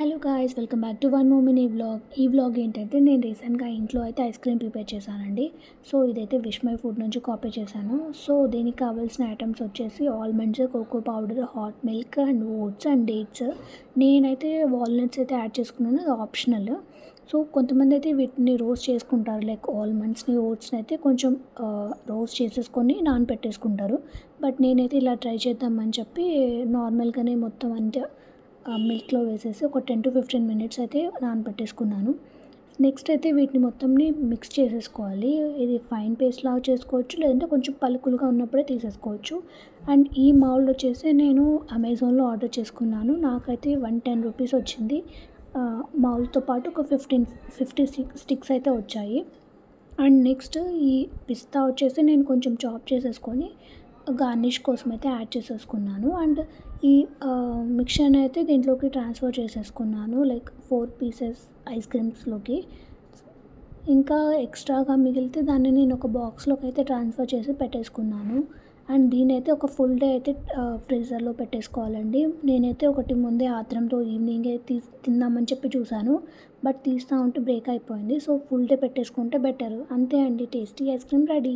Hello guys, welcome back to one moment ఈ vlog ఏంటంటే నేను రీసెంట్గా ఇంట్లో అయితే ఐస్ క్రీమ్ ప్రిపేర్ చేశానండి. సో ఇదైతే విష్మయ్ ఫుడ్ నుంచి కాపీ చేశాను. సో దీనికి కావాల్సిన ఐటమ్స్ వచ్చేసి almonds, cocoa powder, hot milk and oats and dates. నేనైతే వాల్నట్స్ అయితే యాడ్ చేసుకున్నాను, అది ఆప్షనల్. సో కొంతమంది అయితే వీటిని రోస్ట్ చేసుకుంటారు, లైక్ ఆల్మండ్స్ని ఓట్స్ని అయితే కొంచెం రోస్ట్ చేసేసుకొని నానబెట్టేసుకుంటారు. బట్ నేనైతే ఇలా ట్రై చేద్దామని చెప్పి నార్మల్గానే మొత్తం అంతా మిల్క్లో వేసేసి ఒక 10 to 15 మినిట్స్ అయితే నానబెట్టేసుకున్నాను. నెక్స్ట్ అయితే వీటిని మొత్తంని మిక్స్ చేసేసుకోవాలి. ఇది ఫైన్ పేస్ట్ లాగా చేసుకోవచ్చు, లేదంటే కొంచెం పలుకులుగా ఉన్నప్పుడే తీసేసుకోవచ్చు. అండ్ ఈ మౌల్డ్ వచ్చేసి నేను అమెజాన్లో ఆర్డర్ చేసుకున్నాను. నాకైతే 110 రూపీస్ వచ్చింది. మౌల్డ్తో పాటు ఒక 50 స్టిక్స్ అయితే వచ్చాయి. అండ్ నెక్స్ట్ ఈ పిస్తా వచ్చేసి నేను కొంచెం చాప్ చేసేసుకొని గార్నిష్ కోసం అయితే యాడ్ చేసేసుకున్నాను. అండ్ ఈ మిక్చర్ని అయితే దీంట్లోకి ట్రాన్స్ఫర్ చేసేసుకున్నాను, లైక్ 4 పీసెస్ ఐస్ క్రీమ్స్లోకి. ఇంకా ఎక్స్ట్రాగా మిగిలితే దాన్ని నేను ఒక బాక్స్లోకి అయితే ట్రాన్స్ఫర్ చేసి పెట్టేసుకున్నాను. అండ్ దీని అయితే ఒక ఫుల్ డే అయితే ఫ్రీజర్లో పెట్టేసుకోవాలండి. నేనైతే ఒకటి ముందే ఆత్రంతో ఈవినింగే తిందామని చెప్పి చూశాను, బట్ తీస్తా ఉంటే బ్రేక్ అయిపోయింది. సో ఫుల్ డే పెట్టేసుకుంటే బెటర్. అంతే అండి, టేస్టీ ఐస్ క్రీమ్ రెడీ.